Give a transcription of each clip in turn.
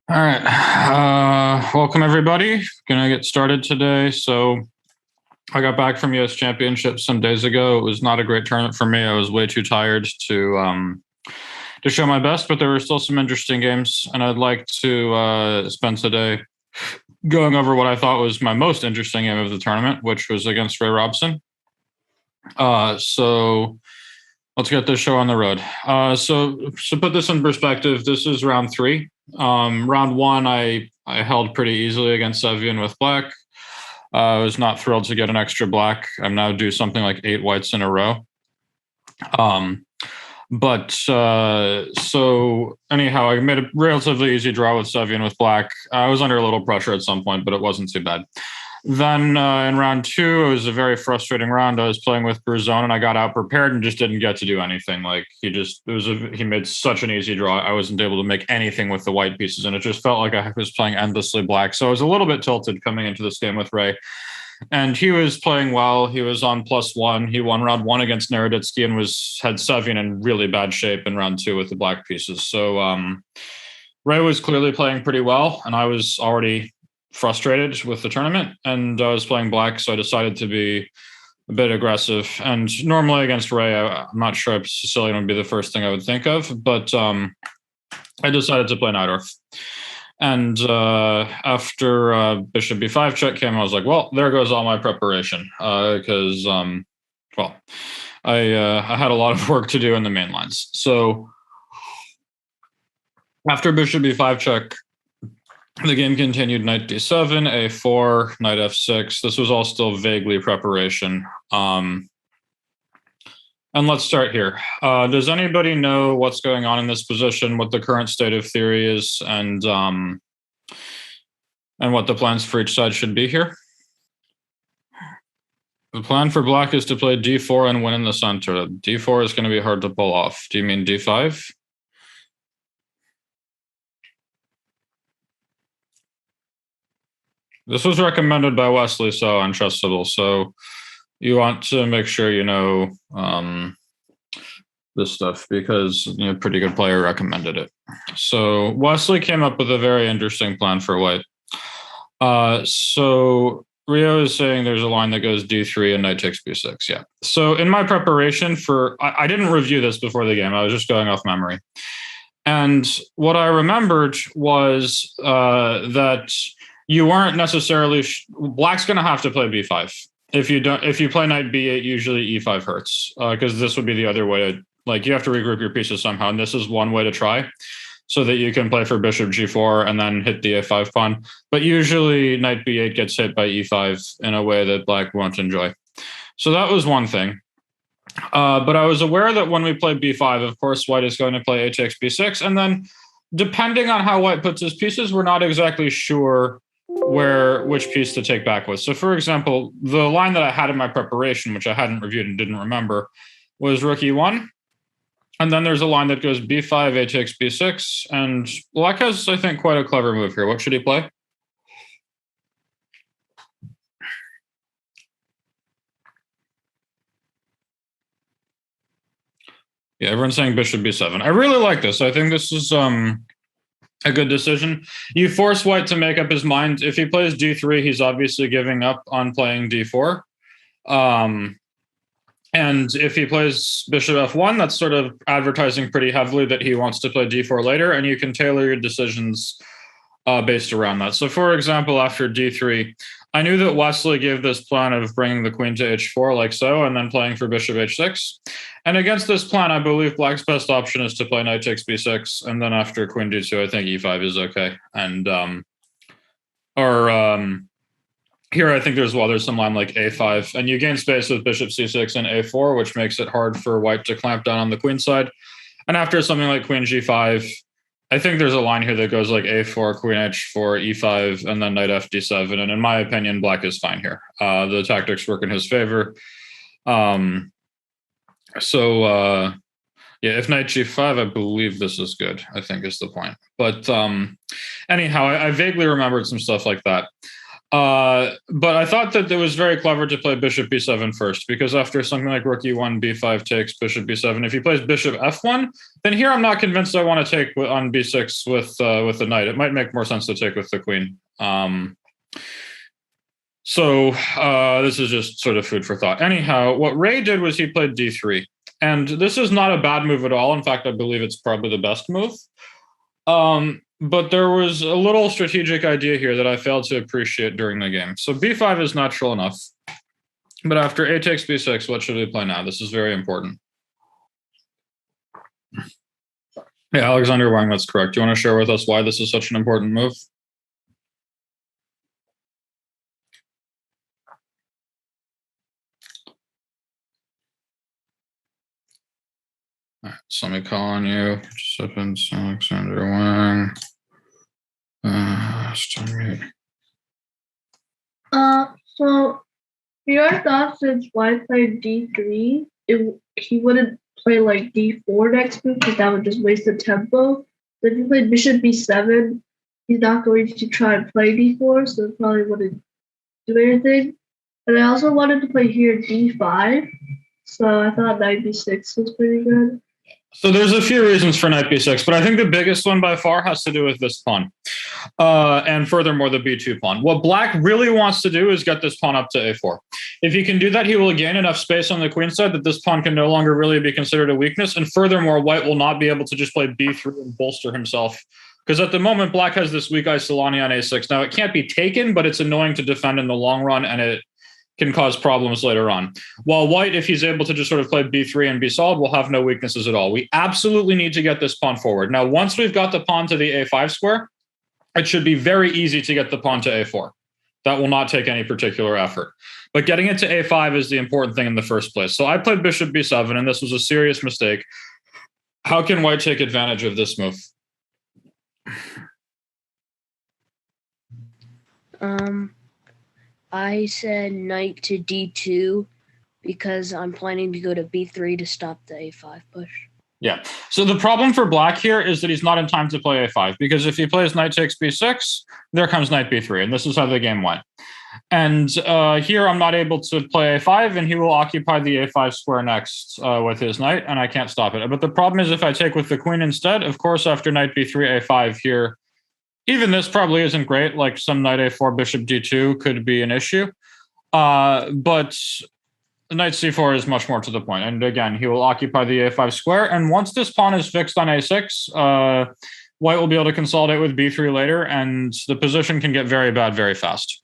All right. Welcome, everybody. Gonna get started today. So I got back from US Championship some days ago. It was not a great tournament for me. I was way too tired to show my best, but there were still some interesting games, and I'd like to spend today going over what I thought was my most interesting game of the tournament, which was against Robson. So let's get this show on the road. So put this in perspective, this is round 3. Round 1, I held pretty easily against Sevian with black. I was not thrilled to get an extra black. I'm now due something like 8 whites in a row. So anyhow, I made a relatively easy draw with Sevian with black. I was under a little pressure at some point, but it wasn't too bad. Then in round 2, it was a very frustrating round. I was playing with Bruzone, and I got out prepared and just didn't get to do anything. Like he made such an easy draw. I wasn't able to make anything with the white pieces, and it just felt like I was playing endlessly black. So I was a little bit tilted coming into this game with Ray. And he was playing well. He was on +1. He won round 1 against Naroditsky and had Sevian in really bad shape in round 2 with the black pieces. So Ray was clearly playing pretty well, and I was already frustrated with the tournament, and I was playing black, so I decided to be a bit aggressive. And normally against Ray, I'm not sure Sicilian would be the first thing I would think of, but I decided to play Najdorf. And after bishop b5 check came, I was like, well, there goes all my preparation, because I had a lot of work to do in the main lines. So after bishop b5 check, the game continued knight d7, a4, knight f6. This was all still vaguely preparation. And let's start here. Does anybody know what's going on in this position, what the current state of theory is, and what the plans for each side should be here? The plan for black is to play d4 and win in the center. d4 is going to be hard to pull off. Do you mean d5? This was recommended by Wesley So on ChessDojo, so you want to make sure you know this stuff, because a pretty good player recommended it. So Wesley came up with a very interesting plan for white. So Rio is saying there's a line that goes d3 and knight takes b6. Yeah. So in my preparation I didn't review this before the game. I was just going off memory. And what I remembered was that you weren't necessarily black's going to have to play b5. If you play knight b8, usually e5 hurts, because this would be the other way to, you have to regroup your pieces somehow, and this is one way to try, so that you can play for bishop g4 and then hit the a5 pawn. But usually knight b8 gets hit by e5 in a way that black won't enjoy. So that was one thing. But I was aware that when we play b5, of course, white is going to play a takes b6, and then depending on how white puts his pieces, we're not exactly sure which piece to take back with. So for example, the line that I had in my preparation, which I hadn't reviewed and didn't remember, was rook e1. And then there's a line that goes b5, a takes b6. And black has, I think, quite a clever move here. What should he play? Yeah, everyone's saying bishop b7. I really like this. I think this is a good decision. You force white to make up his mind. If he plays d3, he's obviously giving up on playing d4. And if he plays bishop f1, that's sort of advertising pretty heavily that he wants to play d4 later, and you can tailor your decisions based around that. So for example, after d3, I knew that Wesley gave this plan of bringing the queen to h4 like so, and then playing for bishop h6. And against this plan, I believe black's best option is to play knight takes b6, and then after queen d2, I think e5 is okay. And here I think there's some line like a5, and you gain space with bishop c6 and a4, which makes it hard for white to clamp down on the queen side. And after something like queen g5, I think there's a line here that goes like a4, queen h4, e5, and then knight fd7. And in my opinion, black is fine here. The tactics work in his favor. Yeah, if knight g5, I believe this is good, I think is the point. But anyhow, I vaguely remembered some stuff like that. But I thought that it was very clever to play bishop b7 first, because after something like rook e1, b5 takes, bishop b7, if he plays bishop f1, then here I'm not convinced I want to take on b6 with the knight. It might make more sense to take with the queen. So this is just sort of food for thought. Anyhow, what Ray did was he played d3. And this is not a bad move at all. In fact, I believe it's probably the best move. But there was a little strategic idea here that I failed to appreciate during the game. So b5 is natural enough. But after a takes b6, what should we play now? This is very important. Yeah, Alexander Wang, that's correct. Do you want to share with us why this is such an important move? All right, so let me call on you. Participants, Alexander Wang. So your thoughts since white played d3, he wouldn't play like d4 next move because that would just waste the tempo. So if you played bishop b7, he's not going to try and play d4, so it probably wouldn't do anything. And I also wanted to play here d5, so I thought knight b6 was pretty good. So there's a few reasons for knight b6, but I think the biggest one by far has to do with this pawn. And furthermore, the b2 pawn. What black really wants to do is get this pawn up to a4. If he can do that, he will gain enough space on the queen side that this pawn can no longer really be considered a weakness. And furthermore, white will not be able to just play b3 and bolster himself. Because at the moment, black has this weak isolani on a6. Now, it can't be taken, but it's annoying to defend in the long run, and it can cause problems later on. While white, if he's able to just sort of play b3 and be solid, will have no weaknesses at all. We absolutely need to get this pawn forward. Now, once we've got the pawn to the a5 square, it should be very easy to get the pawn to a4. That will not take any particular effort. But getting it to a5 is the important thing in the first place. So I played bishop b7, and this was a serious mistake. How can white take advantage of this move? I said knight to d2 because I'm planning to go to b3 to stop the a5 push. Yeah. So the problem for black here is that he's not in time to play a5, because if he plays knight takes b6, there comes knight b3, and this is how the game went. And here I'm not able to play a5, and he will occupy the a5 square next with his knight, and I can't stop it. But the problem is if I take with the queen instead, of course, after knight b3, a5 here, even this probably isn't great. Like some knight a4, bishop d2 could be an issue. But knight c4 is much more to the point. And again, he will occupy the a5 square. And once this pawn is fixed on a6, white will be able to consolidate with b3 later, and the position can get very bad very fast.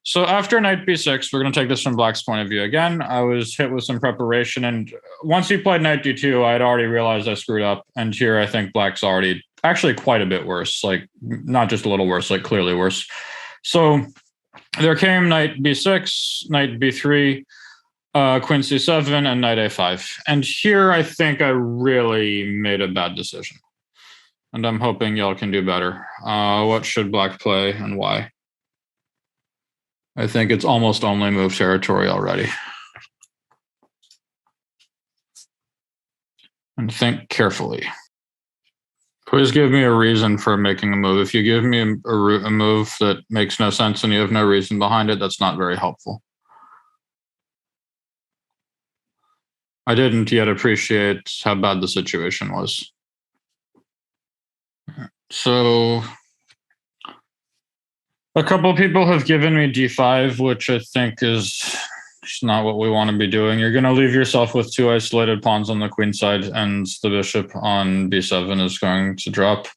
So after knight b6, we're going to take this from black's point of view again. I was hit with some preparation, and once he played knight d2, I had already realized I screwed up. And here I think black's already actually quite a bit worse, like not just a little worse, like clearly worse. So there came knight b6, knight b3, queen c7, and knight a5. And here I think I really made a bad decision. And I'm hoping y'all can do better. What should black play and why? I think it's almost only move territory already. And think carefully. Please give me a reason for making a move. If you give me a move that makes no sense and you have no reason behind it, that's not very helpful. I didn't yet appreciate how bad the situation was. So a couple people have given me d5, which I think is not what we want to be doing. You're going to leave yourself with two isolated pawns on the queen side, and the bishop on b7 is going to drop.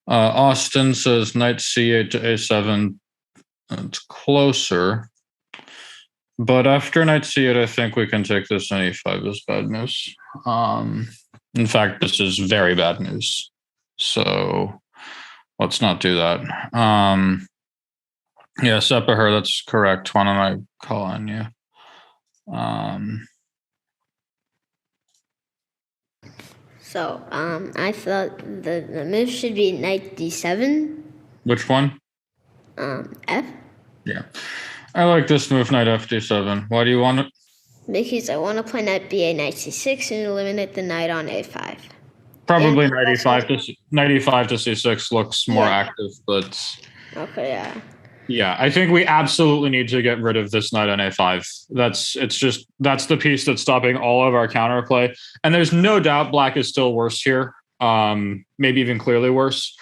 Austin says knight c8 to a7. It's closer. But after knight c8, I think we can take this, and e5 is bad news. In fact, this is very bad news. So let's not do that. Yeah, Sepahur, that's correct. Why don't I call on you? I thought the move should be knight d7. Which one? F. Yeah. I like this move, knight f d7. Why do you want it? Because I want to play knight ba, knight c6, and eliminate the knight on a5. Probably knight e5 to c6 looks more active, but... Okay, yeah. Yeah, I think we absolutely need to get rid of this knight on a5. That's the piece that's stopping all of our counterplay. And there's no doubt black is still worse here. Maybe even clearly worse.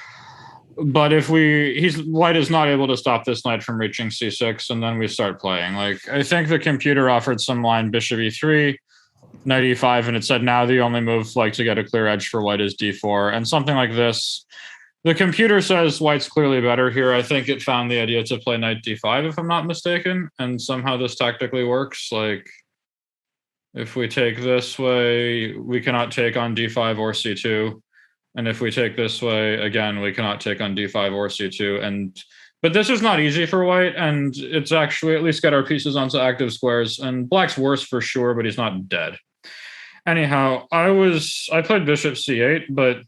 But if white is not able to stop this knight from reaching c6, and then we start playing. Like, I think the computer offered some line bishop e3, knight e5, and it said now the only move like to get a clear edge for white is d4, and something like this. The computer says white's clearly better here. I think it found the idea to play knight d5, if I'm not mistaken, and somehow this tactically works. Like, if we take this way, we cannot take on d5 or c2. And if we take this way, again, we cannot take on d5 or c2. But this is not easy for white, and it's actually at least get our pieces onto active squares. And black's worse for sure, but he's not dead. Anyhow, I played bishop c8, but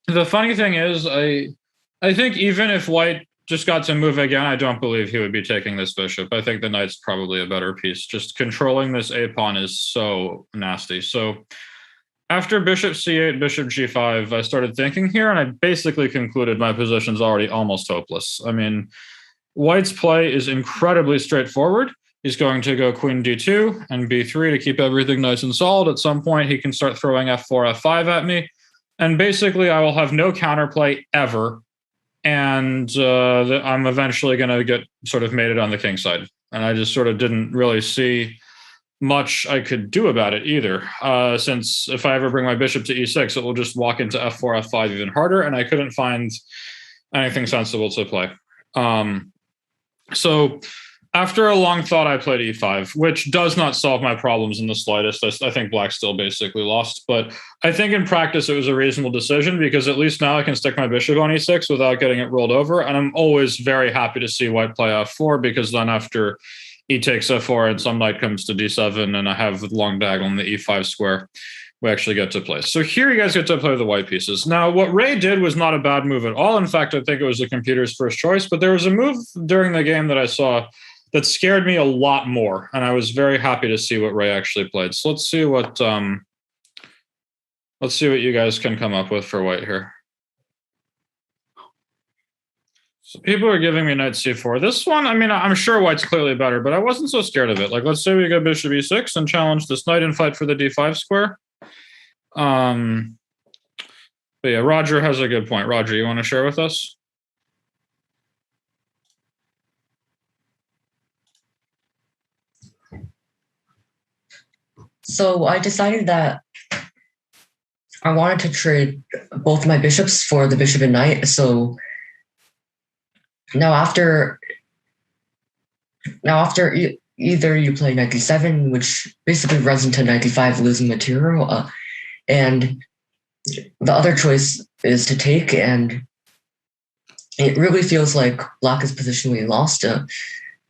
the funny thing is, I think even if white just got to move again, I don't believe he would be taking this bishop. I think the knight's probably a better piece. Just controlling this a pawn is so nasty. So after bishop c8, bishop g5, I started thinking here, and I basically concluded my position's already almost hopeless. I mean, white's play is incredibly straightforward. He's going to go queen d2 and b3 to keep everything nice and solid. At some point, he can start throwing f4, f5 at me. And basically, I will have no counterplay ever. And I'm eventually going to get sort of mated on the king side. And I just sort of didn't really see much I could do about it either. Since if I ever bring my bishop to e6, it will just walk into f4, f5 even harder. And I couldn't find anything sensible to play. So after a long thought, I played e5, which does not solve my problems in the slightest. I think black still basically lost. But I think in practice, it was a reasonable decision because at least now I can stick my bishop on e6 without getting it rolled over. And I'm always very happy to see white play f4 because then after e takes f4 and some knight comes to d7 and I have long diagonal in the e5 square, we actually get to play. So here you guys get to play the white pieces. Now, what Ray did was not a bad move at all. In fact, I think it was the computer's first choice. But there was a move during the game that I saw that scared me a lot more, and I was very happy to see what Ray actually played. So let's see what you guys can come up with for white here. So people are giving me knight c4. This one, I mean, I'm sure white's clearly better, but I wasn't so scared of it. Like, let's say we go bishop e6 and challenge this knight and fight for the d5 square. But yeah, Roger has a good point. Roger, you want to share with us? So I decided that I wanted to trade both my bishops for the bishop and knight. So now after either you play knight d7, which basically runs into knight d5, losing material, and the other choice is to take, and it really feels like black is positionally lost.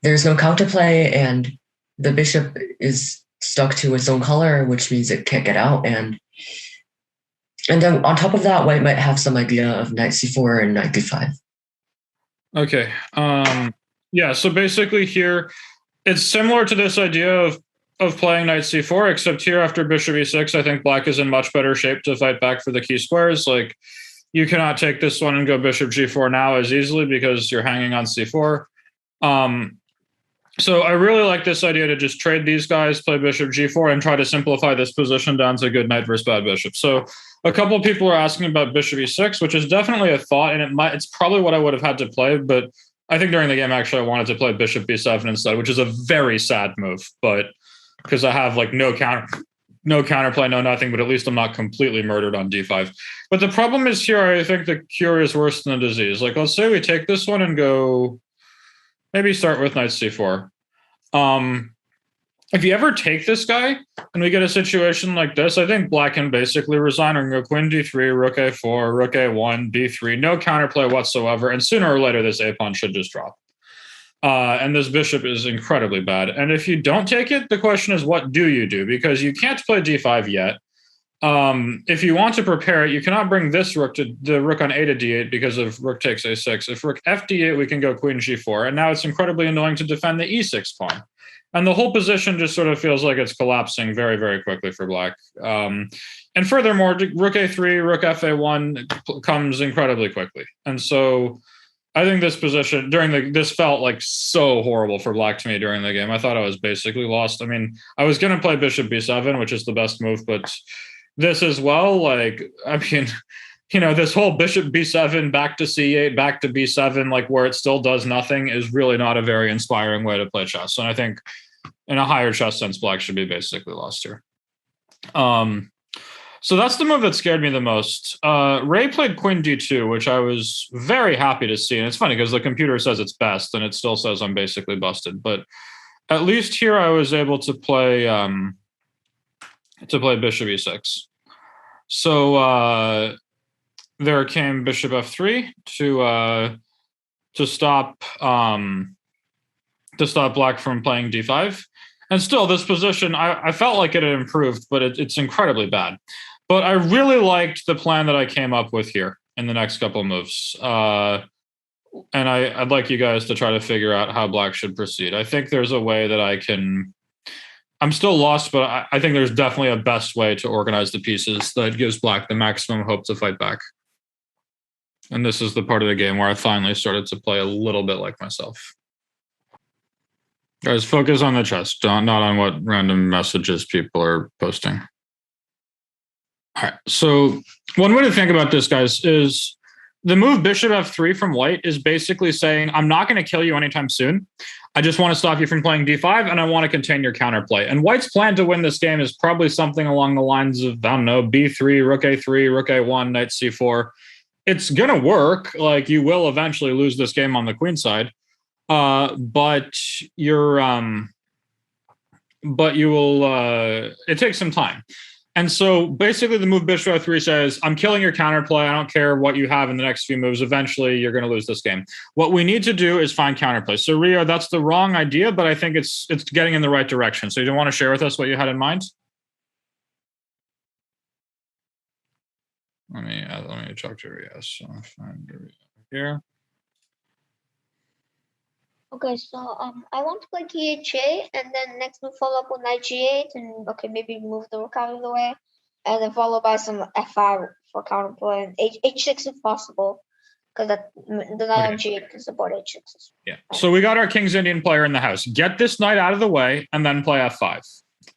There's no counterplay, and the bishop is stuck to its own color, which means it can't get out. And then on top of that, white might have some idea of knight c4 and knight d5. Okay. Yeah, so basically here, it's similar to this idea of playing knight c4, except here after bishop e6, I think black is in much better shape to fight back for the key squares. Like, you cannot take this one and go bishop g4 now as easily because you're hanging on c4. So I really like this idea to just trade these guys, play bishop g4, and try to simplify this position down to good knight versus bad bishop. So a couple of people are asking about bishop e6, which is definitely a thought, and it's probably what I would have had to play, but I think during the game, actually, I wanted to play bishop b7 instead, which is a very sad move, but because I have like no counterplay, no nothing, but at least I'm not completely murdered on d5. But the problem is here, I think the cure is worse than the disease. Like, let's say we take this one and go, maybe start with knight c4. If you ever take this guy and we get a situation like this, I think black can basically resign and go queen d3, rook a4, rook a1, b3, no counterplay whatsoever. And sooner or later, this a-pawn should just drop. And this bishop is incredibly bad. And if you don't take it, the question is, what do you do? Because you can't play d5 yet. If you want to prepare it, you cannot bring this rook to the rook on a to d8 because of rook takes a6. If rook f d8, we can go queen g4. And now it's incredibly annoying to defend the e6 pawn. And the whole position just sort of feels like it's collapsing very, very quickly for black. And furthermore, rook a3, rook fa1 comes incredibly quickly. And so I think this position this felt like so horrible for black to me during the game. I thought I was basically lost. I mean, I was going to play bishop b7, which is the best move, but this as well, like, I mean, this whole bishop b7 back to c8 back to b7, like where it still does nothing, is really not a very inspiring way to play chess. And I think in a higher chess sense, black should be basically lost here. So that's the move that scared me the most. Ray played queen d2, which I was very happy to see. And it's funny because the computer says it's best, and it still says I'm basically busted. But at least here I was able to play bishop e6. So there came bishop f3 to stop black from playing d5. And still, this position, I felt like it had improved, but it's incredibly bad. But I really liked the plan that I came up with here in the next couple of moves. And I'd like you guys to try to figure out how black should proceed. I think there's a way that I'm still lost, but I think there's definitely a best way to organize the pieces that gives black the maximum hope to fight back. And this is the part of the game where I finally started to play a little bit like myself. Guys, focus on the chess, not on what random messages people are posting. All right, so one way to think about this, guys, is the move bishop f3 from white is basically saying, I'm not going to kill you anytime soon. I just want to stop you from playing d5, and I want to contain your counterplay. And white's plan to win this game is probably something along the lines of, I don't know, b3, rook a3, rook a1, knight c4. It's going to work. Like, you will eventually lose this game on the queen side. But you will, it takes some time. And so basically the move bishop f3 says, I'm killing your counterplay. I don't care what you have in the next few moves. Eventually you're going to lose this game. What we need to do is find counterplay. So Rio, that's the wrong idea, but I think it's getting in the right direction. So you don't want to share with us what you had in mind? Let me talk to Rio. So I'll find Rio here. Okay, so I want to play kh8, and then next move follow up with knight g8, and okay, maybe move the rook out of the way, and then followed by some f5 for counterplay, and h6 if possible, because the knight on g8 can support h6. Yeah. So we got our King's Indian player in the house. Get this knight out of the way, and then play f5.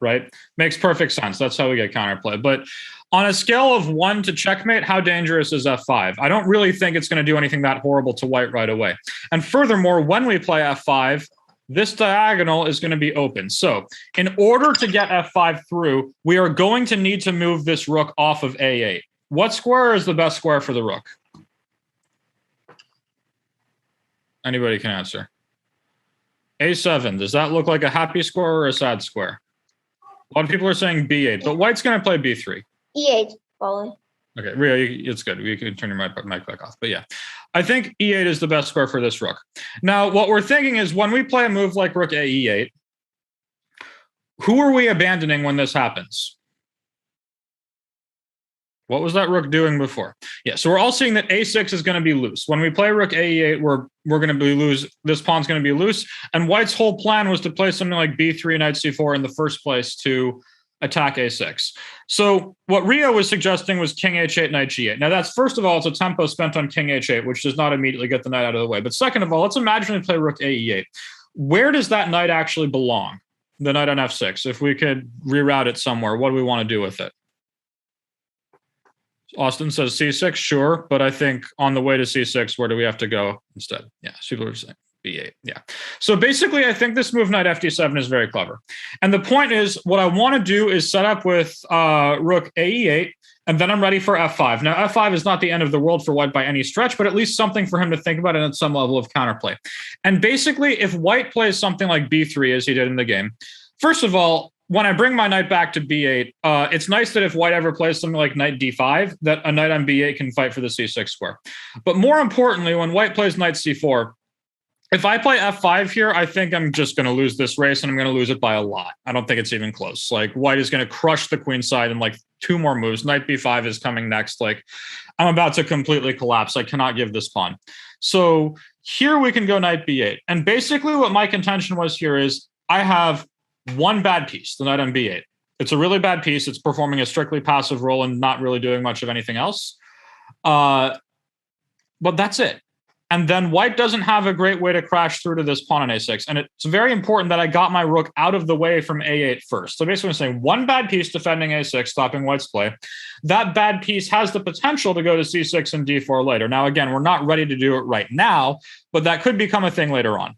Right? Makes perfect sense. That's how we get counterplay. But on a scale of 1 to checkmate, how dangerous is f5? I don't really think it's going to do anything that horrible to white right away. And furthermore, when we play f5, this diagonal is going to be open. So in order to get f5 through, we are going to need to move this rook off of a8. What square is the best square for the rook? Anybody can answer. a7. Does that look like a happy square or a sad square? A lot of people are saying b8, but white's going to play b3. e8, probably. Okay, Rio, it's good. You can turn your mic back off. But yeah, I think e8 is the best square for this rook. Now, what we're thinking is when we play a move like rook a e8, who are we abandoning when this happens? What was that rook doing before? Yeah, so we're all seeing that a6 is going to be loose. When we play rook a e8, we're going to be loose. This pawn's going to be loose. And white's whole plan was to play something like b3, knight c4 in the first place to attack a6. So what Rio was suggesting was king h8, knight g8. Now that's, first of all, it's a tempo spent on king h8, which does not immediately get the knight out of the way. But second of all, let's imagine we play rook a e8. Where does that knight actually belong? The knight on f6. If we could reroute it somewhere, what do we want to do with it? Austin says c6, sure, but I think on the way to c6, where do we have to go instead? Yeah, people are saying b8. Yeah. So basically, I think this move knight fd7 is very clever. And the point is, what I want to do is set up with rook a e8, and then I'm ready for f5. Now, f5 is not the end of the world for white by any stretch, but at least something for him to think about and at some level of counterplay. And basically, if white plays something like b3, as he did in the game, first of all, when I bring my knight back to b8, it's nice that if white ever plays something like knight d5, that a knight on b8 can fight for the c6 square. But more importantly, when white plays knight c4, if I play f5 here, I think I'm just going to lose this race, and I'm going to lose it by a lot. I don't think it's even close. Like, white is going to crush the queen side in like 2 more moves. Knight b5 is coming next. Like, I'm about to completely collapse. I cannot give this pawn. So here we can go knight b8. And basically what my contention was here is I have one bad piece, the knight on b8. It's a really bad piece. It's performing a strictly passive role and not really doing much of anything else. But that's it. And then white doesn't have a great way to crash through to this pawn on a6. And it's very important that I got my rook out of the way from a8 first. So basically I'm saying one bad piece defending a6, stopping white's play. That bad piece has the potential to go to c6 and d4 later. Now, again, we're not ready to do it right now, but that could become a thing later on.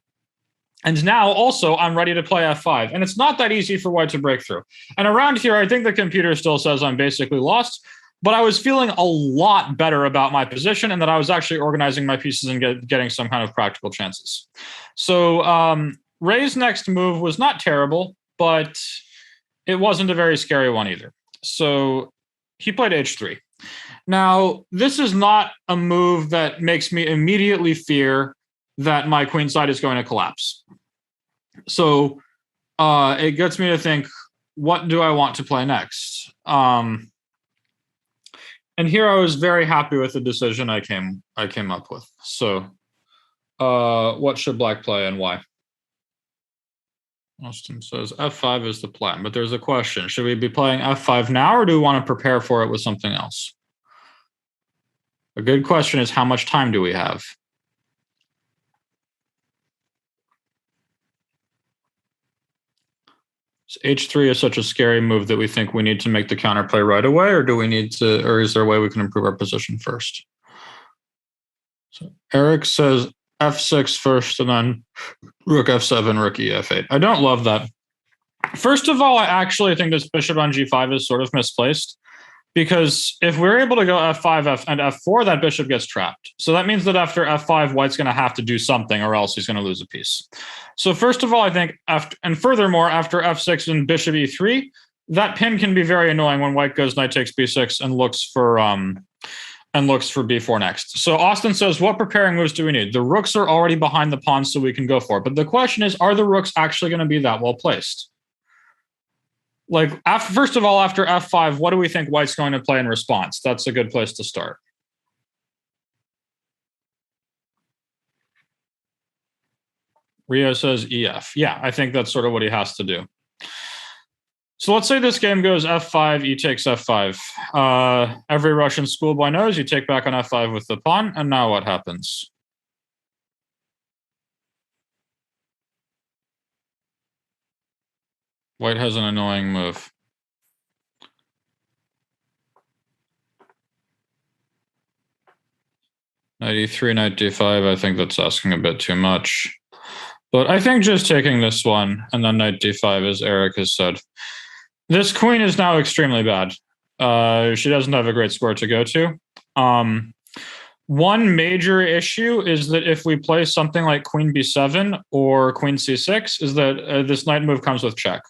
And now also I'm ready to play f5. And it's not that easy for white to break through. And around here, I think the computer still says I'm basically lost. But I was feeling a lot better about my position and that I was actually organizing my pieces and getting some kind of practical chances. So Ray's next move was not terrible, but it wasn't a very scary one either. So he played h3. Now, this is not a move that makes me immediately fear that my queen side is going to collapse. So it gets me to think, what do I want to play next? And here I was very happy with the decision I came up with. So what should black play and why? Austin says f5 is the plan, but there's a question. Should we be playing f5 now, or do we want to prepare for it with something else? A good question is, how much time do we have? H3 is such a scary move that we think we need to make the counterplay right away, or do we need to, or is there a way we can improve our position first? So Eric says f6 first and then rook f7, rook ef8. I don't love that. First of all, I actually think this bishop on g5 is sort of misplaced, because if we're able to go f5 and f4, that bishop gets trapped. So that means that after f5, white's going to have to do something, or else he's going to lose a piece. So first of all, I think, and furthermore, after f6 and bishop e3, that pin can be very annoying when white goes knight takes b6 and looks for b4 next. So Austin says, what preparing moves do we need? The rooks are already behind the pawns, so we can go for it. But the question is, are the rooks actually going to be that well placed? Like, first of all, after f5, what do we think white's going to play in response? That's a good place to start. Rio says ef. Yeah, I think that's sort of what he has to do. So let's say this game goes f5, e takes f5. Every Russian schoolboy knows you take back on f5 with the pawn, and now what happens? White has an annoying move. Knight e3, knight d5, I think that's asking a bit too much. But I think just taking this one and then knight d5, as Eric has said. This queen is now extremely bad. She doesn't have a great score to go to. One major issue is that if we play something like queen b7 or queen c6, is that this knight move comes with check.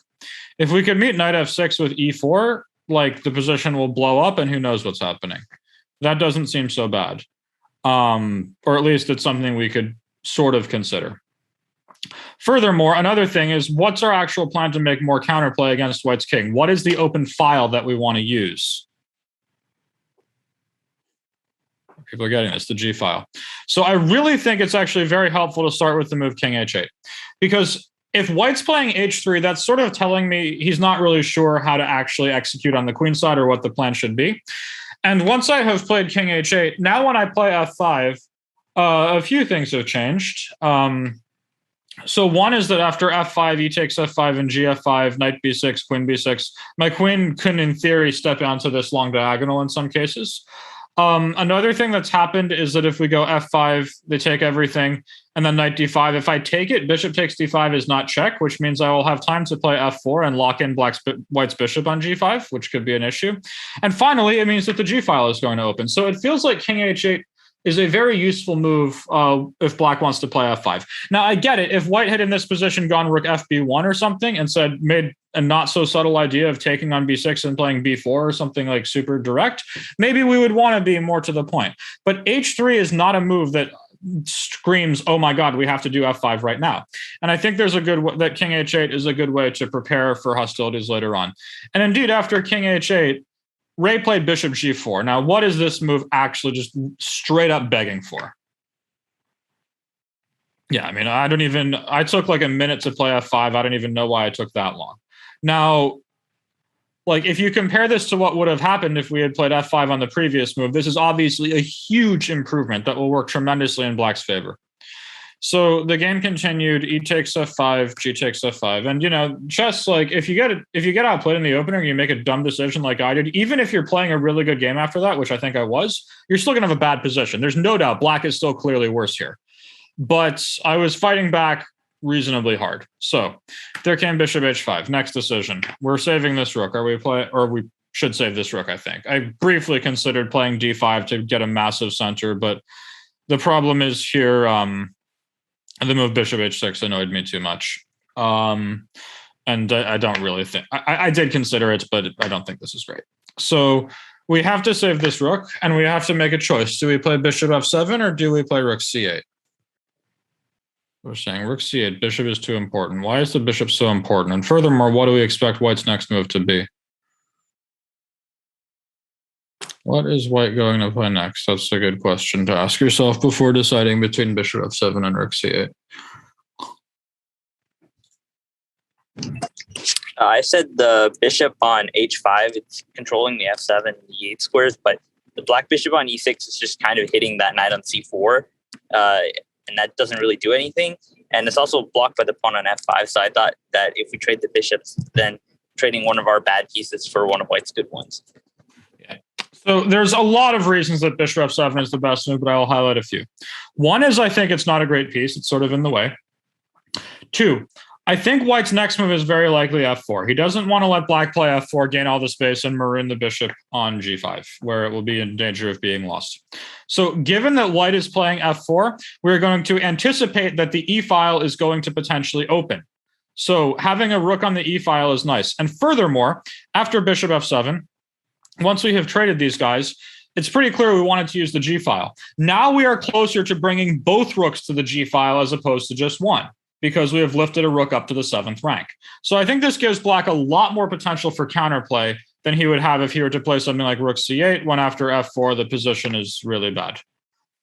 If we could meet knight f6 with e4, like, the position will blow up and who knows what's happening. That doesn't seem so bad. Or at least it's something we could sort of consider. Furthermore, another thing is, what's our actual plan to make more counterplay against white's king? What is the open file that we want to use? People are getting this, the G file. So I really think it's actually very helpful to start with the move king h8. Because if white's playing h3, that's sort of telling me he's not really sure how to actually execute on the queen side or what the plan should be. And once I have played king h8, now when I play f5, a few things have changed. So one is that after f5, e takes f5 and gf5, knight b6, queen b6, my queen can, in theory, step onto this long diagonal in some cases. Another thing that's happened is that if we go f5, they take everything, and then knight d5. If I take it, bishop takes d5 is not check, which means I will have time to play f4 and lock in white's bishop on g5, which could be an issue. And finally, it means that the g file is going to open. So it feels like king h8 is a very useful move if black wants to play f5. Now, I get it. If white had in this position gone rook fb1 or something and made a not so subtle idea of taking on b6 and playing b4 or something like super direct, maybe we would want to be more to the point. But h3 is not a move that screams, oh my God, we have to do f5 right now. And I think there's a good that king h8 is a good way to prepare for hostilities later on. And indeed, after king h8, Ray played bishop g4. Now, what is this move actually just straight up begging for? Yeah, I mean, I took like a minute to play f5. I don't even know why I took that long. Now, like if you compare this to what would have happened if we had played f5 on the previous move, this is obviously a huge improvement that will work tremendously in black's favor. So the game continued. E takes f5, g takes f5, and chess. Like if you get outplayed in the opener, and you make a dumb decision like I did. Even if you're playing a really good game after that, which I think I was, you're still gonna have a bad position. There's no doubt black is still clearly worse here, but I was fighting back reasonably hard. So there came bishop h5. Next decision. We're saving this rook. We should save this rook. I think I briefly considered playing d5 to get a massive center, but the problem is here. The move bishop h6 annoyed me too much. And I don't really think... I did consider it, but I don't think this is great. So we have to save this rook, and we have to make a choice. Do we play bishop f7, or do we play rook c8? We're saying rook c8, bishop is too important. Why is the bishop so important? And furthermore, what do we expect white's next move to be? What is white going to play next? That's a good question to ask yourself before deciding between bishop f7 and rook c8. I said the bishop on h5, it's controlling the f7 and the e8 squares, but the black bishop on e6 is just kind of hitting that knight on c4, and that doesn't really do anything. And it's also blocked by the pawn on f5, so I thought that if we trade the bishops, then trading one of our bad pieces for one of white's good ones. So there's a lot of reasons that bishop f7 is the best move, but I'll highlight a few. One is I think it's not a great piece. It's sort of in the way. Two, I think white's next move is very likely f4. He doesn't want to let black play f4, gain all the space, and maroon the bishop on g5, where it will be in danger of being lost. So given that white is playing f4, we're going to anticipate that the e-file is going to potentially open. So having a rook on the e-file is nice. And furthermore, after bishop f7, once we have traded these guys, it's pretty clear we wanted to use the g-file. Now we are closer to bringing both rooks to the g-file as opposed to just one, because we have lifted a rook up to the 7th rank. So I think this gives black a lot more potential for counterplay than he would have if he were to play something like rook c8, when after f4, the position is really bad.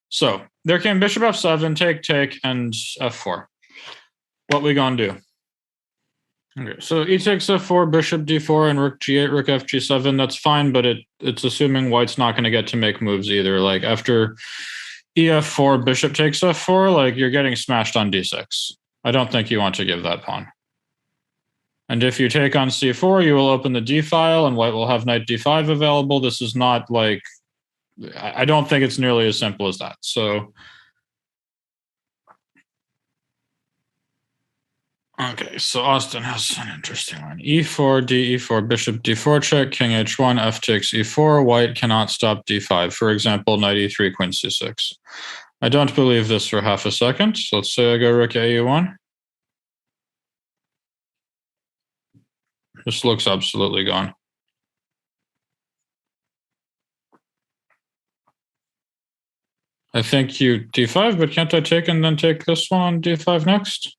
So there came bishop f7, take, and f4. What we gonna do? Okay, so e takes f4, bishop d4, and rook g8, rook f g7. That's fine, but it's assuming white's not going to get to make moves either. Like after ef4, bishop takes f4, like you're getting smashed on d6. I don't think you want to give that pawn. And if you take on c4, you will open the d file, and white will have knight d5 available. This is not like... I don't think it's nearly as simple as that. So... Okay, so Austin has an interesting one. e4, d4, bishop d4 check, king h1, f takes e4, white cannot stop d5. For example, knight e3, queen c6. I don't believe this for half a second. So let's say I go rook a1. This looks absolutely gone. I think you d5, but can't I take and then take this one on d5 next?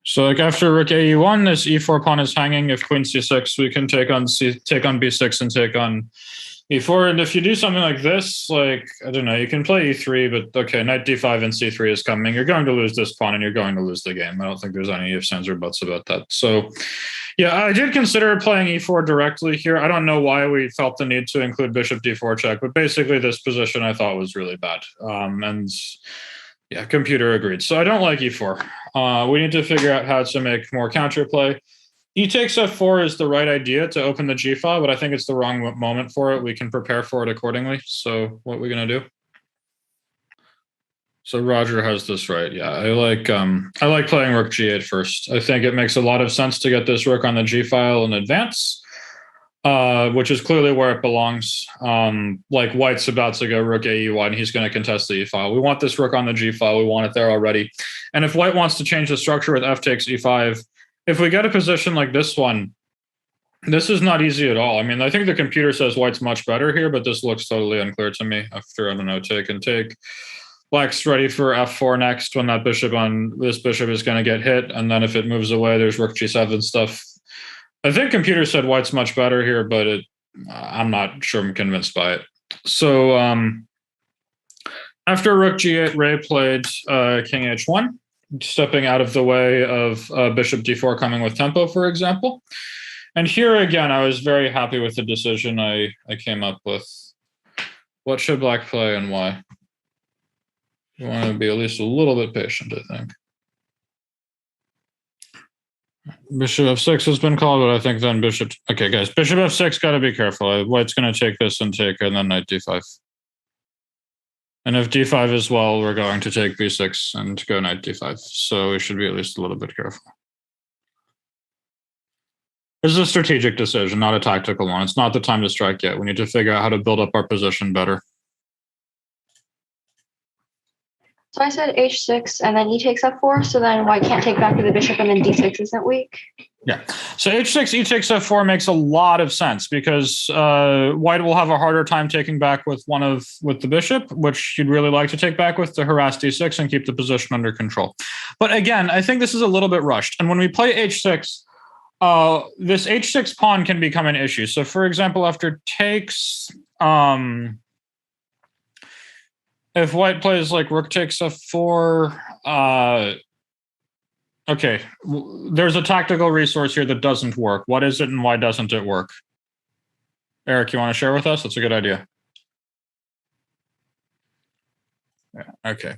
So like after rook ae1, this e4 pawn is hanging. If queen c6, we can take on b6 and take on e4. And if you do something like this, like, I don't know, you can play e3, but okay, knight d5 and c3 is coming. You're going to lose this pawn and you're going to lose the game. I don't think there's any ifs, ands, or buts about that. So yeah, I did consider playing e4 directly here. I don't know why we felt the need to include bishop d4 check, but basically this position I thought was really bad. And yeah, computer agreed. So I don't like e4. We need to figure out how to make more counterplay. E takes f4 is the right idea to open the g file, but I think it's the wrong moment for it. We can prepare for it accordingly. So what are we going to do? So Roger has this right. Yeah, I like playing rook g8 first. I think it makes a lot of sense to get this rook on the g file in advance, which is clearly where it belongs. Like white's about to go rook ae1, he's going to contest the e file. We want this rook on the g file. We want it there already. And if white wants to change the structure with f takes e5, if we get a position like this one, this is not easy at all. I mean, I think the computer says white's much better here, but this looks totally unclear to me after, I don't know, take and take. Black's ready for f4 next when that bishop is going to get hit. And then if it moves away, there's rook g7 stuff. I think computer said white's much better here, but I'm not sure I'm convinced by it. So after rook g8, Ray played king h1. stepping out of the way of bishop d4 coming with tempo, for example. And here again, I was very happy with the decision I came up with. What should black play and why? You want to be at least a little bit patient, I think. Bishop f6 has been called, but I think then bishop... Okay, guys, bishop f6, got to be careful. White's going to take this and take, and then knight d5. And if d5 is well, we're going to take b6 and go knight d5. So we should be at least a little bit careful. This is a strategic decision, not a tactical one. It's not the time to strike yet. We need to figure out how to build up our position better. So I said h6 and then e takes f4, so then white can't take back to the bishop and then d6 isn't weak. Yeah. So h6, e takes f4 makes a lot of sense because white will have a harder time taking back with the bishop, which you'd really like to take back with to harass d6 and keep the position under control. But again, I think this is a little bit rushed. And when we play h6, this h6 pawn can become an issue. So for example, after takes, if white plays like rook takes f4, okay, there's a tactical resource here that doesn't work. What is it and why doesn't it work? Eric, you want to share with us? That's a good idea. Yeah, okay.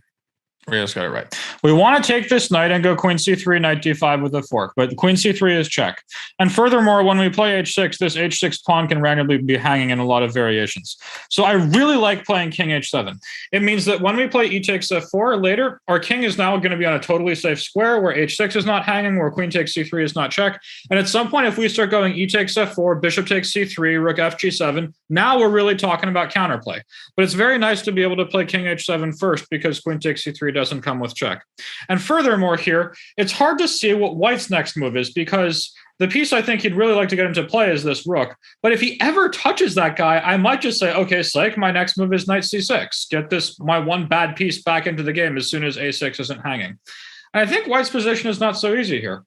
Ria's got it right. We want to take this knight and go queen c3, knight d5 with a fork, but queen c3 is check. And furthermore, when we play h6, this h6 pawn can randomly be hanging in a lot of variations. So I really like playing king h7. It means that when we play e takes f4 later, our king is now going to be on a totally safe square where h6 is not hanging, where queen takes c3 is not check. And at some point, if we start going e takes f4, bishop takes c3, rook fg7, now we're really talking about counterplay. But it's very nice to be able to play king h7 first because queen takes c3 doesn't come with check. And furthermore here, it's hard to see what white's next move is because the piece I think he'd really like to get into play is this rook. But if he ever touches that guy, I might just say, okay, psych, my next move is knight c6. Get my one bad piece back into the game as soon as a6 isn't hanging. And I think white's position is not so easy here.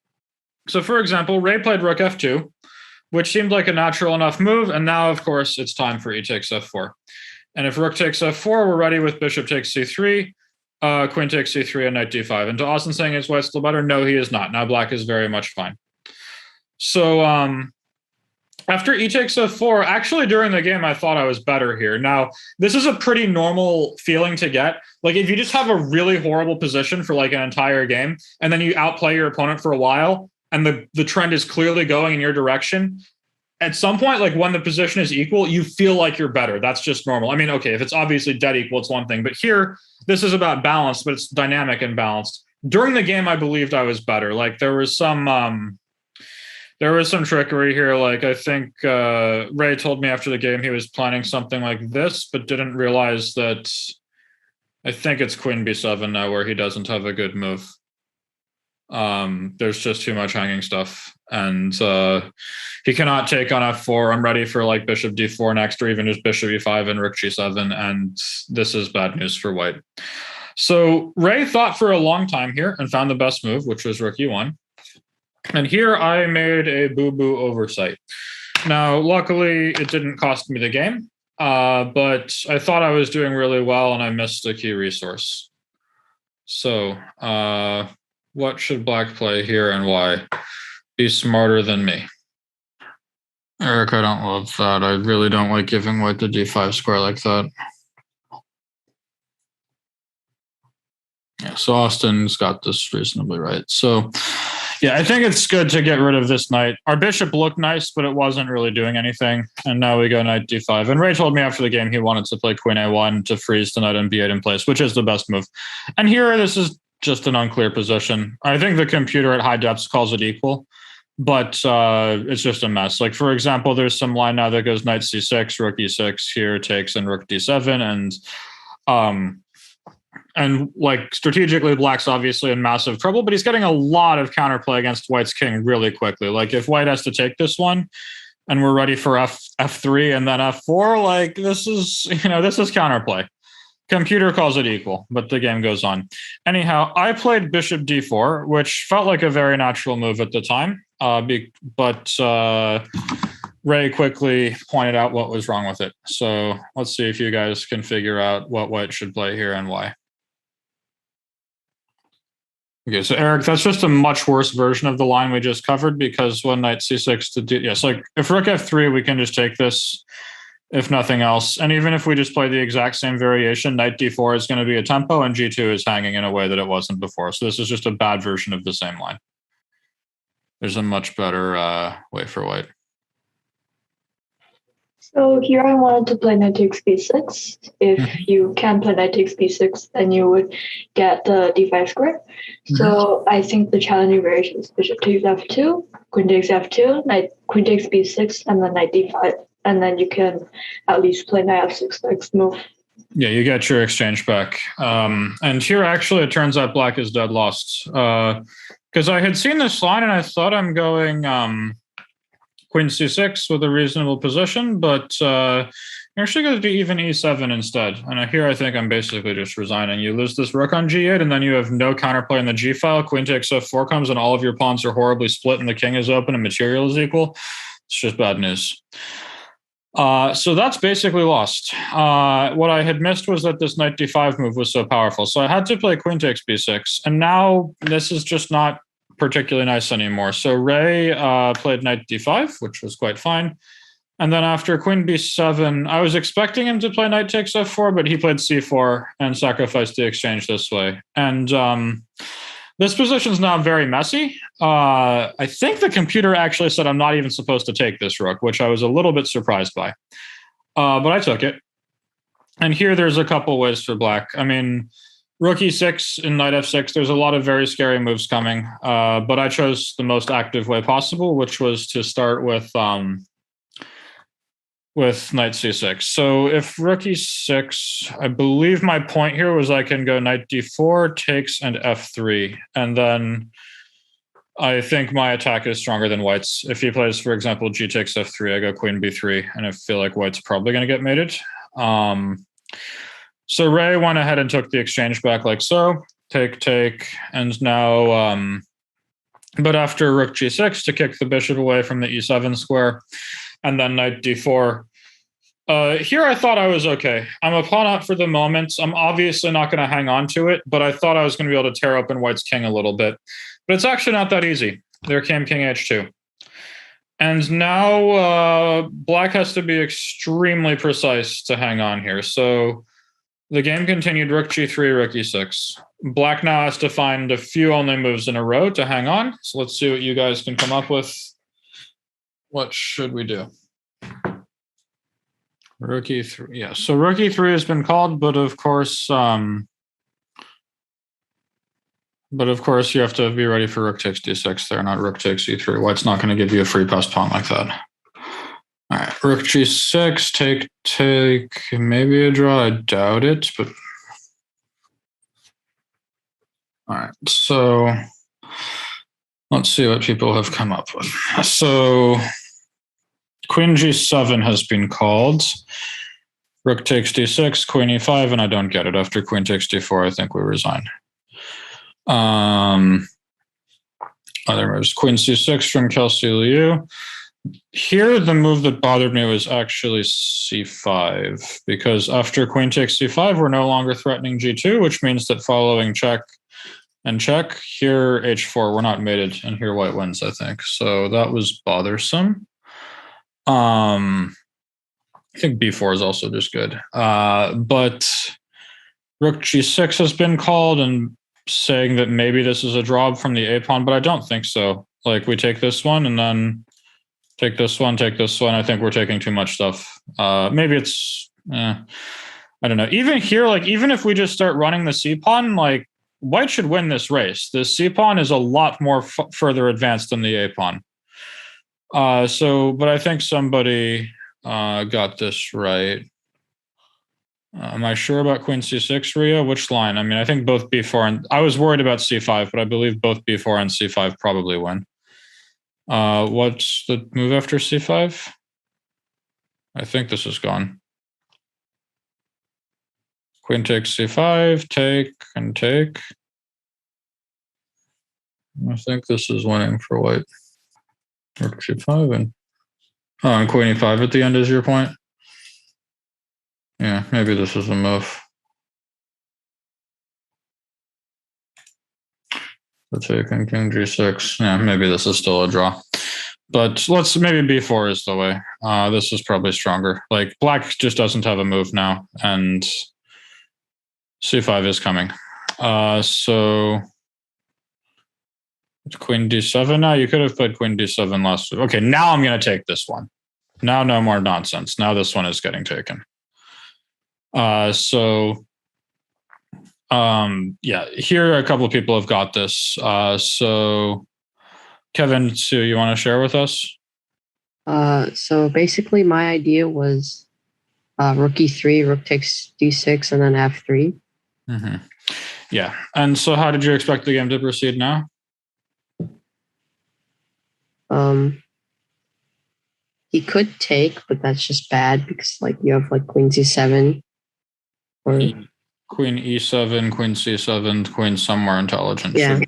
So for example, Ray played rook f2, which seemed like a natural enough move. And now, of course, it's time for e takes f4. And if rook takes f4, we're ready with bishop takes c3, queen takes c3 and knight d5. And to Austin saying is white's still better? No, he is not. Now black is very much fine. So after e takes f4, actually during the game, I thought I was better here. Now, this is a pretty normal feeling to get. Like if you just have a really horrible position for like an entire game, and then you outplay your opponent for a while, and the trend is clearly going in your direction, at some point, like when the position is equal, you feel like you're better. That's just normal. I mean, okay, if it's obviously dead equal, it's one thing. But here, this is about balance, but it's dynamic and balanced. During the game, I believed I was better. Like there was some trickery here. Like I think Ray told me after the game he was planning something like this, but didn't realize that I think it's queen b7 now where he doesn't have a good move. There's just too much hanging stuff. And he cannot take on f4. I'm ready for like bishop d4 next, or even just bishop e5 and rook g7. And this is bad news for white. So Ray thought for a long time here and found the best move, which was rook e1. And here I made a boo-boo oversight. Now, luckily, it didn't cost me the game, but I thought I was doing really well and I missed a key resource. So what should black play here and why? Be smarter than me. Eric, I don't love that. I really don't like giving white the d5 square like that. Yeah, so Austin's got this reasonably right. So yeah, I think it's good to get rid of this knight. Our bishop looked nice, but it wasn't really doing anything. And now we go knight d5. And Ray told me after the game he wanted to play queen a1 to freeze the knight and b8 in place, which is the best move. And here, this is just an unclear position. I think the computer at high depths calls it equal, but it's just a mess. Like, for example, there's some line now that goes knight c6, rook e6, here takes, and rook d7. And like strategically, black's obviously in massive trouble, but he's getting a lot of counterplay against white's king really quickly. Like if white has to take this one and we're ready for f3 and then f4, like this is counterplay. Computer calls it equal, but the game goes on. Anyhow, I played bishop d4, which felt like a very natural move at the time, but Ray quickly pointed out what was wrong with it. So let's see if you guys can figure out what white should play here and why. Okay, so Eric, that's just a much worse version of the line we just covered, because when knight c6 to do, yes, like if rook f3, we can just take this if nothing else. And even if we just play the exact same variation, knight d4 is going to be a tempo and g2 is hanging in a way that it wasn't before. So this is just a bad version of the same line. There's a much better way for white. So here I wanted to play knight takes b6. If you can play knight takes b6, then you would get the d5 square. So I think the challenging variation is bishop takes f2, queen takes f2, queen takes b6, and then knight d5. And then you can at least play knight f6 next move. Yeah, you get your exchange back. And here, actually, it turns out black is dead lost. Because I had seen this line and I thought I'm going queen c6 with a reasonable position, but you're actually going to do even e7 instead. And here I think I'm basically just resigning. You lose this rook on g8, and then you have no counterplay in the g file. Queen takes f4 comes, and all of your pawns are horribly split, and the king is open, and material is equal. It's just bad news. So that's basically lost. What I had missed was that this knight d5 move was so powerful. So I had to play queen takes b6, and now this is just not particularly nice anymore. So Ray played knight d5, which was quite fine. And then after queen b7, I was expecting him to play knight takes f4, but he played c4 and sacrificed the exchange this way. And this position is now very messy. I think the computer actually said I'm not even supposed to take this rook, which I was a little bit surprised by. But I took it. And here there's a couple ways for black. I mean, rook e6 and knight f6, there's a lot of very scary moves coming. But I chose the most active way possible, which was to start with knight c6. So if rook e6, I believe my point here was I can go knight d4, takes, and f3. And then I think my attack is stronger than white's. If he plays, for example, g takes f3, I go queen b3, and I feel like white's probably going to get mated. So Ray went ahead and took the exchange back like so. Take, and now... but after rook g6 to kick the bishop away from the e7 square, and then knight d4. Here I thought I was okay. I'm a pawn up for the moment. I'm obviously not going to hang on to it, but I thought I was going to be able to tear open white's king a little bit. But it's actually not that easy. There came king h2. And now black has to be extremely precise to hang on here. So the game continued rook g3, rook e6. Black now has to find a few only moves in a row to hang on. So let's see what you guys can come up with. What should we do? Rook e3. Yeah, so rook e3 has been called, but of course you have to be ready for rook takes d6 there, not rook takes e3. White's not going to give you a free pass pawn like that. All right, rook g6, take, maybe a draw. I doubt it, but all right. So let's see what people have come up with. So queen g7 has been called. Rook takes d6, queen e5, and I don't get it. After queen takes d4, I think we resign. Other moves. Queen c6 from Kelsey Liu. Here, the move that bothered me was actually c5, because after queen takes c5, we're no longer threatening g2, which means that following check and check, here h4, we're not mated, and here white wins, I think. So that was bothersome. I think b4 is also just good. But rook g6 has been called and saying that maybe this is a draw from the a pawn, but I don't think so. Like, we take this one and then take this one, take this one. I think we're taking too much stuff. Maybe it's, I don't know. Even here, like, even if we just start running the c pawn, like, white should win this race. The c pawn is a lot more further advanced than the a pawn. But I think somebody got this right. Am I sure about queen c6, Ria? Which line? I mean, I think both b4 and... I was worried about c5, but I believe both b4 and c5 probably win. What's the move after c5? I think this is gone. Queen takes c5, take, and take. I think this is winning for white. Rook c5 and... Oh, and queen e5 at the end is your point? Yeah, maybe this is a move. So taking king g6. Yeah, maybe this is still a draw. But let's maybe b4 is the way. This is probably stronger. Like black just doesn't have a move now, and c5 is coming. So it's queen d7 now. You could have played queen d7 last. Okay, now I'm going to take this one. Now no more nonsense. Now this one is getting taken. Yeah, here a couple of people have got this. So Kevin, Sue, you want to share with us? So basically my idea was rook e3, rook takes d6, and then f3. Mm-hmm. Yeah. And so how did you expect the game to proceed now? He could take, but that's just bad because like you have like queen c7 or queen e7, queen c7, queen somewhere intelligent. Yeah.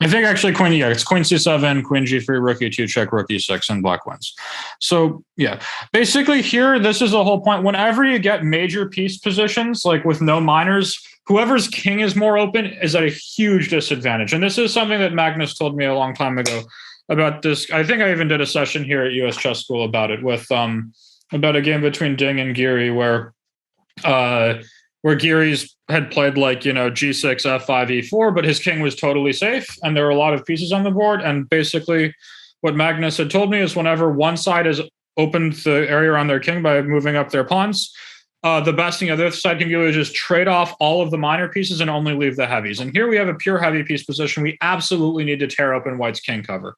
I think actually it's queen c7, queen g3, rook e2 check, rook e6, and black wins. So yeah, basically here, this is the whole point. Whenever you get major piece positions, like with no minors, whoever's king is more open is at a huge disadvantage. And this is something that Magnus told me a long time ago about this. I think I even did a session here at US Chess School about it with about a game between Ding and Geary where Geary's had played like, g6, f5, e4, but his king was totally safe and there were a lot of pieces on the board. And basically what Magnus had told me is whenever one side has opened the area around their king by moving up their pawns, the best thing the other side can do is just trade off all of the minor pieces and only leave the heavies. And here we have a pure heavy piece position. We absolutely need to tear open white's king cover.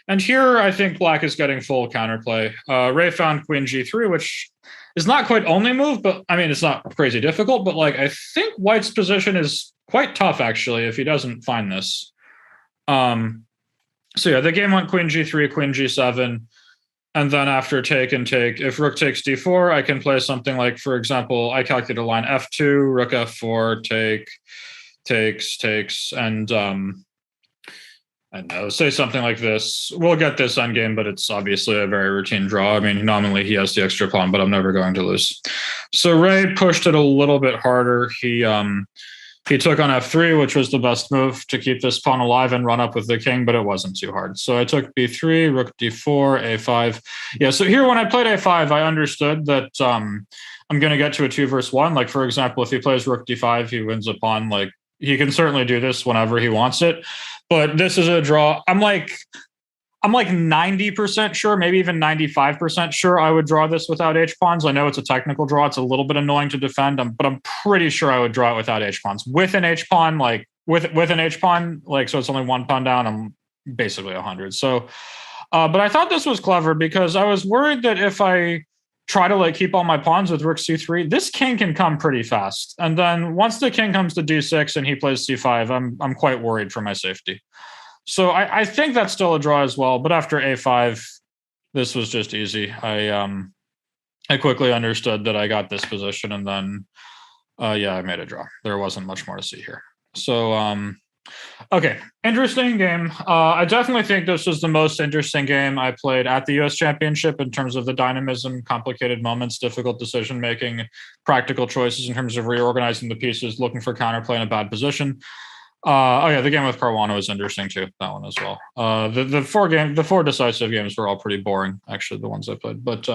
And here I think black is getting full counterplay. Ray found queen g3, which is not quite only move, but I mean, it's not crazy difficult, but like, I think white's position is quite tough actually, if he doesn't find this. So yeah, the game went queen g3, queen g7. And then after take and take, if rook takes d4, I can play something like, for example, I calculate a line f2, rook f4, take, takes, and I know, say something like this. We'll get this endgame, but it's obviously a very routine draw. I mean, nominally he has the extra pawn, but I'm never going to lose. So Ray pushed it a little bit harder. He took on f3, which was the best move to keep this pawn alive and run up with the king, but it wasn't too hard. So I took b3, rook d4, a5. Yeah, so here when I played a5, I understood that I'm going to get to a 2 versus 1. Like, for example, if he plays rook d5, he wins a pawn. Like, he can certainly do this whenever he wants it. But this is a draw. I'm like 90% sure, maybe even 95% sure I would draw this without h-pawns. I know it's a technical draw. It's a little bit annoying to defend, but I'm pretty sure I would draw it without h-pawns. With an h-pawn, like with an h-pawn, like so it's only 1 pawn down, I'm basically 100. So, but I thought this was clever because I was worried that if I try to like keep all my pawns with rook c3, this king can come pretty fast. And then once the king comes to d6 and he plays c5, I'm quite worried for my safety. So I think that's still a draw as well. But after a5, this was just easy. I quickly understood that I got this position, and then yeah, I made a draw. There wasn't much more to see here. So okay, interesting game. I definitely think this was the most interesting game I played at the US Championship in terms of the dynamism, complicated moments, difficult decision making, practical choices in terms of reorganizing the pieces, looking for counterplay in a bad position. Oh yeah, the game with Caruana was interesting too. That one as well. The 4 decisive games were all pretty boring, actually, the ones I played. But